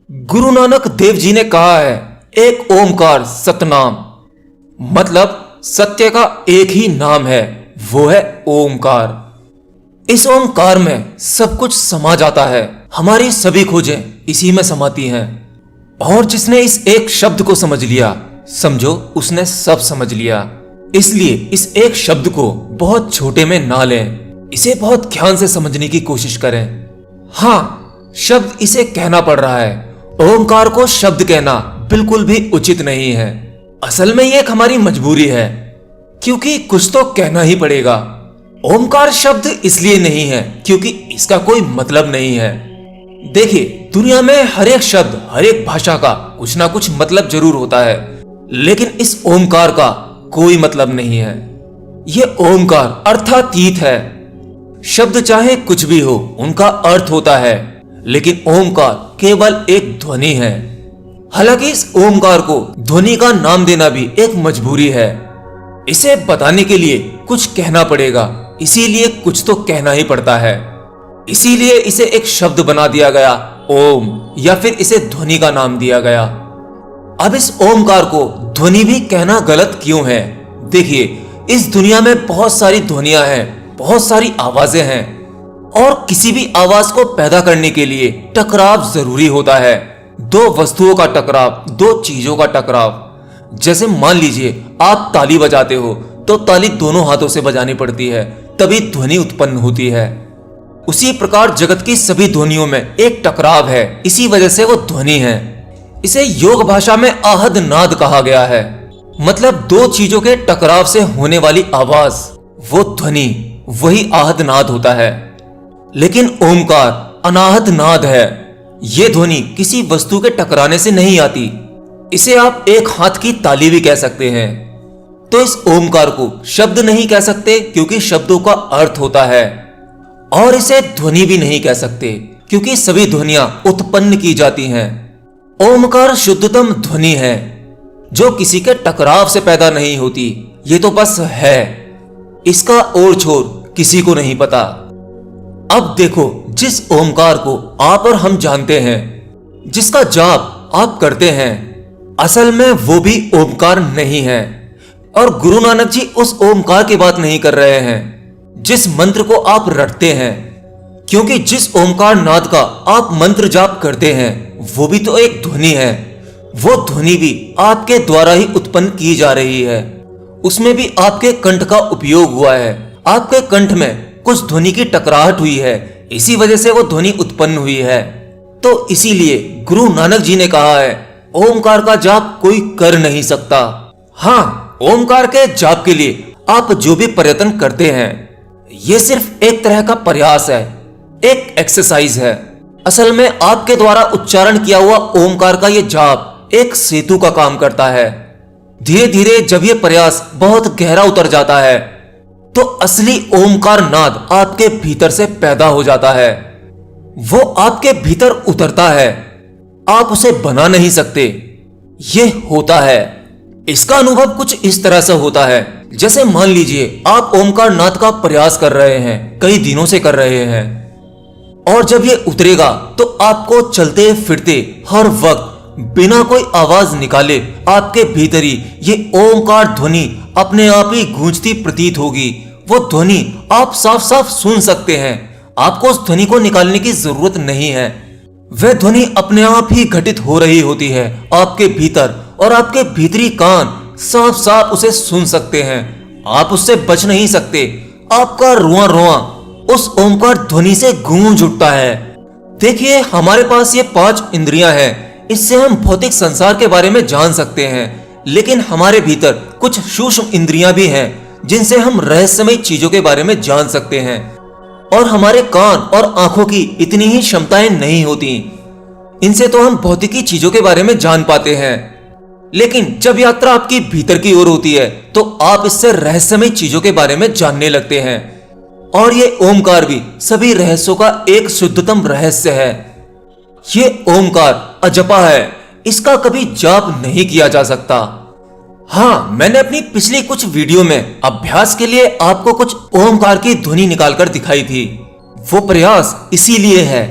गुरु नानक देव जी ने कहा है, एक ओमकार सतनाम, मतलब सत्य का एक ही नाम है, वो है ओमकार। इस ओमकार में सब कुछ समा जाता है। हमारी सभी खोजें इसी में समाती हैं। और जिसने इस एक शब्द को समझ लिया, समझो उसने सब समझ लिया। इसलिए इस एक शब्द को बहुत छोटे में ना लें, इसे बहुत ध्यान से समझने की कोशिश करें। हाँ, शब्द इसे कहना पड़ रहा है। ओमकार को शब्द कहना बिल्कुल भी उचित नहीं है। असल में ये एक हमारी मजबूरी है, क्योंकि कुछ तो कहना ही पड़ेगा। ओमकार शब्द इसलिए नहीं है क्योंकि इसका कोई मतलब नहीं है। देखिए, दुनिया में हर एक शब्द, हर एक भाषा का कुछ ना कुछ मतलब जरूर होता है, लेकिन इस ओमकार का कोई मतलब नहीं है। ये ओमकार अर्थातीत है। शब्द चाहे कुछ भी हो, उनका अर्थ होता है, लेकिन ओमकार केवल एक ध्वनि है। हालांकि इस ओमकार को ध्वनि का नाम देना भी एक मजबूरी है। इसे बताने के लिए कुछ कहना पड़ेगा, इसीलिए कुछ तो कहना ही पड़ता है। इसीलिए इसे एक शब्द बना दिया गया, ओम, या फिर इसे ध्वनि का नाम दिया गया। अब इस ओमकार को ध्वनि भी कहना गलत क्यों है? देखिए, इस दुनिया में बहुत सारी ध्वनियां हैं, बहुत सारी आवाजें हैं, और किसी भी आवाज को पैदा करने के लिए टकराव जरूरी होता है। दो वस्तुओं का टकराव, दो चीजों का टकराव। जैसे मान लीजिए आप ताली बजाते हो, तो ताली दोनों हाथों से बजानी पड़ती है, तभी ध्वनि उत्पन्न होती है। उसी प्रकार जगत की सभी ध्वनियों में एक टकराव है, इसी वजह से वो ध्वनि है। इसे योग भाषा में आहद नाद कहा गया है, मतलब दो चीजों के टकराव से होने वाली आवाज, वो ध्वनि, वही आहद नाद होता है। लेकिन ओमकार अनाहत नाद है। ये ध्वनि किसी वस्तु के टकराने से नहीं आती। इसे आप एक हाथ की ताली भी कह सकते हैं। तो इस ओमकार को शब्द नहीं कह सकते क्योंकि शब्दों का अर्थ होता है, और इसे ध्वनि भी नहीं कह सकते क्योंकि सभी ध्वनियां उत्पन्न की जाती हैं। ओमकार शुद्धतम ध्वनि है, जो किसी के टकराव से पैदा नहीं होती। ये तो बस है, इसका ओर छोर किसी को नहीं पता। अब देखो, जिस ओमकार को आप और हम जानते हैं, जिसका जाप आप करते हैं, असल में वो भी ओमकार नहीं है। और गुरु नानक जी उस ओमकार की बात नहीं कर रहे हैं जिस मंत्र को आप रटते हैं, क्योंकि जिस ओमकार नाद का आप मंत्र जाप करते हैं, वो भी तो एक ध्वनि है। वो ध्वनि भी आपके द्वारा ही उत्पन्न की जा रही है। उसमें भी आपके कंठ का उपयोग हुआ है। आपके कंठ में कुछ ध्वनि की टकराहट हुई है, इसी वजह से वो ध्वनि उत्पन्न हुई है। तो इसीलिए गुरु नानक जी ने कहा है, ओमकार का जाप कोई कर नहीं सकता। हाँ, ओमकार के जाप के लिए आप जो भी प्रयत्न करते हैं, ये सिर्फ एक तरह का प्रयास है, एक एक्सरसाइज है। असल में आपके द्वारा उच्चारण किया हुआ ओमकार का ये जाप एक सेतु का काम करता है। धीरे धीरे जब ये प्रयास बहुत गहरा उतर जाता है, तो असली ओमकार नाद आपके भीतर से पैदा हो जाता है। वो आपके भीतर उतरता है, आप उसे बना नहीं सकते, ये होता है। इसका अनुभव कुछ इस तरह से होता है, जैसे मान लीजिए आप ओमकार नाद का प्रयास कर रहे हैं, कई दिनों से कर रहे हैं, और जब ये उतरेगा तो आपको चलते फिरते हर वक्त बिना कोई आवाज निकाले आपके भीतर ही ये ओमकार ध्वनि अपने आप ही गूंजती प्रतीत होगी। वो ध्वनि आप साफ साफ सुन सकते हैं, आपको उस ध्वनि को निकालने की जरूरत नहीं है। वह ध्वनि अपने आप ही घटित हो रही होती है आपके भीतर, और आपके भीतरी कान साफ साफ उसे सुन सकते हैं। आप उससे बच नहीं सकते। आपका रुआ रुआ उस ओमकार ध्वनि से गूंज उठता है। देखिए, हमारे पास ये 5 इंद्रियां हैं, इससे हम भौतिक संसार के बारे में जान सकते हैं, लेकिन हमारे भीतर कुछ सूक्ष्म इंद्रियां भी हैं जिनसे हम रहस्यमय चीजों के बारे में जान सकते हैं। और हमारे कान और आंखों की इतनी ही क्षमताएं नहीं होती, इनसे तो हम भौतिकी चीजों के बारे में जान पाते हैं। लेकिन जब यात्रा आपकी भीतर की ओर होती है, तो आप इससे रहस्यमय चीजों के बारे में जानने लगते हैं। और ये ओमकार भी सभी रहस्यों का एक शुद्धतम रहस्य है। ये ओमकार अजपा है, इसका कभी जाप नहीं किया जा सकता। हाँ, मैंने अपनी पिछली कुछ वीडियो में अभ्यास के लिए आपको कुछ ओमकार की ध्वनि निकालकर दिखाई थी। वो प्रयास इसीलिए है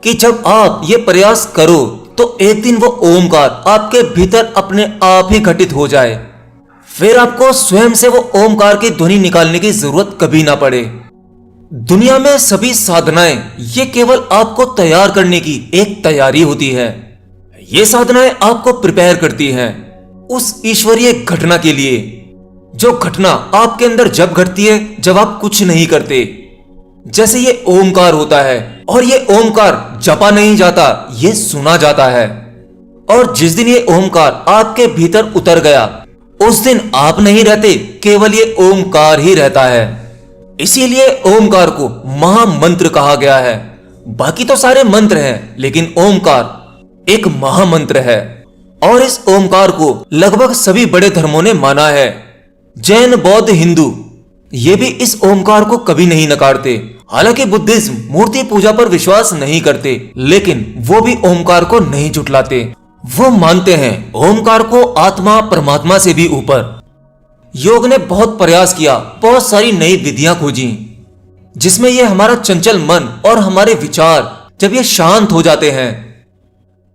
कि जब आप ये प्रयास करो तो एक दिन वो ओमकार आपके भीतर अपने आप ही घटित हो जाए। फिर आपको स्वयं से वो ओमकार की ध्वनि निकालने की जरूरत कभी ना पड़े। दुनिया में सभी साधनाएं ये केवल आपको तैयार करने की एक तैयारी होती है। ये साधनाएं आपको प्रिपेयर करती हैं उस ईश्वरीय घटना के लिए, जो घटना आपके अंदर जब घटती है जब आप कुछ नहीं करते। जैसे ये ओमकार होता है, और ये ओमकार जपा नहीं जाता, ये सुना जाता है। और जिस दिन ये ओमकार आपके भीतर उतर गया, उस दिन आप नहीं रहते, केवल ये ओमकार ही रहता है। इसीलिए ओमकार को महामंत्र कहा गया है। बाकी तो सारे मंत्र हैं, लेकिन ओमकार एक महामंत्र है। और इस ओमकार को लगभग सभी बड़े धर्मों ने माना है। जैन, बौद्ध, हिंदू ये भी इस ओमकार को कभी नहीं नकारते। हालांकि बुद्धिज्म मूर्ति पूजा पर विश्वास नहीं करते, लेकिन वो भी ओमकार को नहीं झुटलाते। वो मानते हैं ओमकार को आत्मा परमात्मा से भी ऊपर। योग ने बहुत प्रयास किया, बहुत सारी नई विधियां खोजी, जिसमें ये हमारा चंचल मन और हमारे विचार जब ये शांत हो जाते हैं,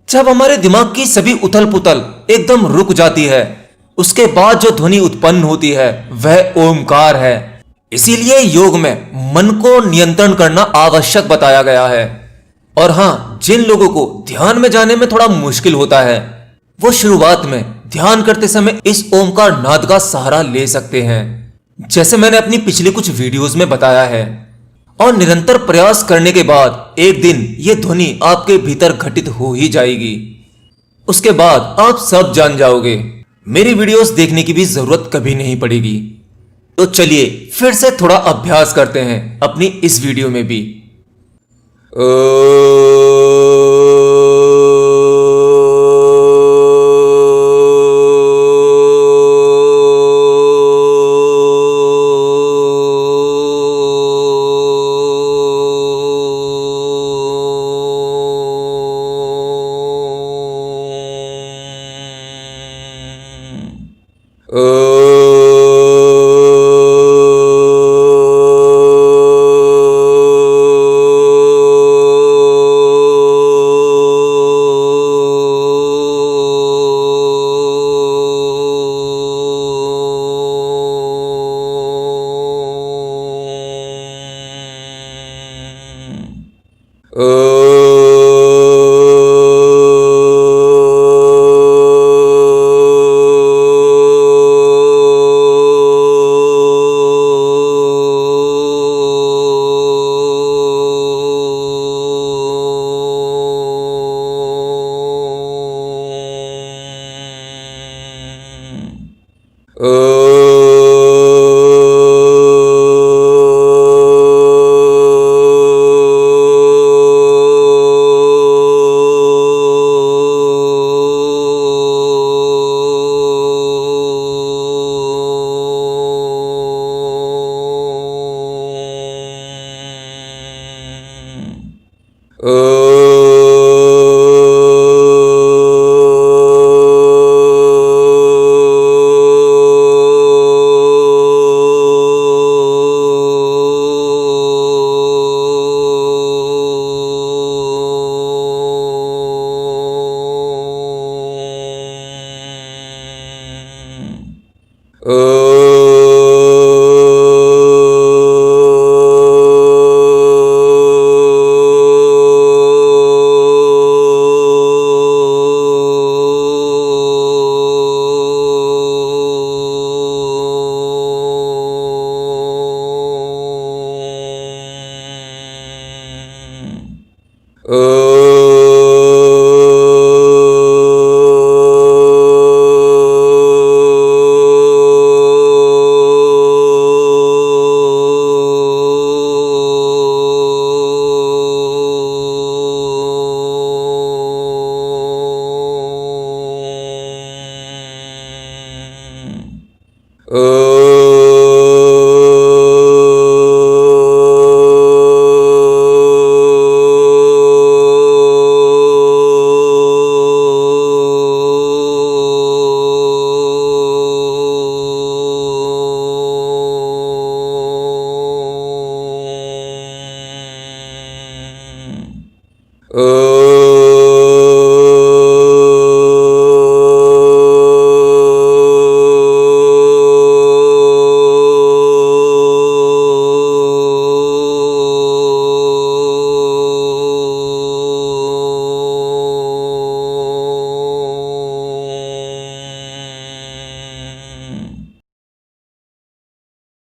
जब हमारे दिमाग की सभी उथल पुथल एकदम रुक जाती है, उसके बाद जो ध्वनि उत्पन्न होती है वह ओमकार है। इसीलिए योग में मन को नियंत्रण करना आवश्यक बताया गया है। और हाँ, जिन लोगों को ध्यान में जाने में थोड़ा मुश्किल होता है, वो शुरुआत में ध्यान करते समय इस ओमकार नाद का सहारा ले सकते हैं, जैसे मैंने अपनी पिछली कुछ वीडियोस में बताया है। और निरंतर प्रयास करने के बाद एक दिन ये ध्वनि आपके भीतर घटित हो ही जाएगी। उसके बाद आप सब जान जाओगे, मेरी वीडियोस देखने की भी जरूरत कभी नहीं पड़ेगी। तो चलिए फिर से थोड़ा अभ्यास करते हैं अपनी इस वीडियो में भी। ओ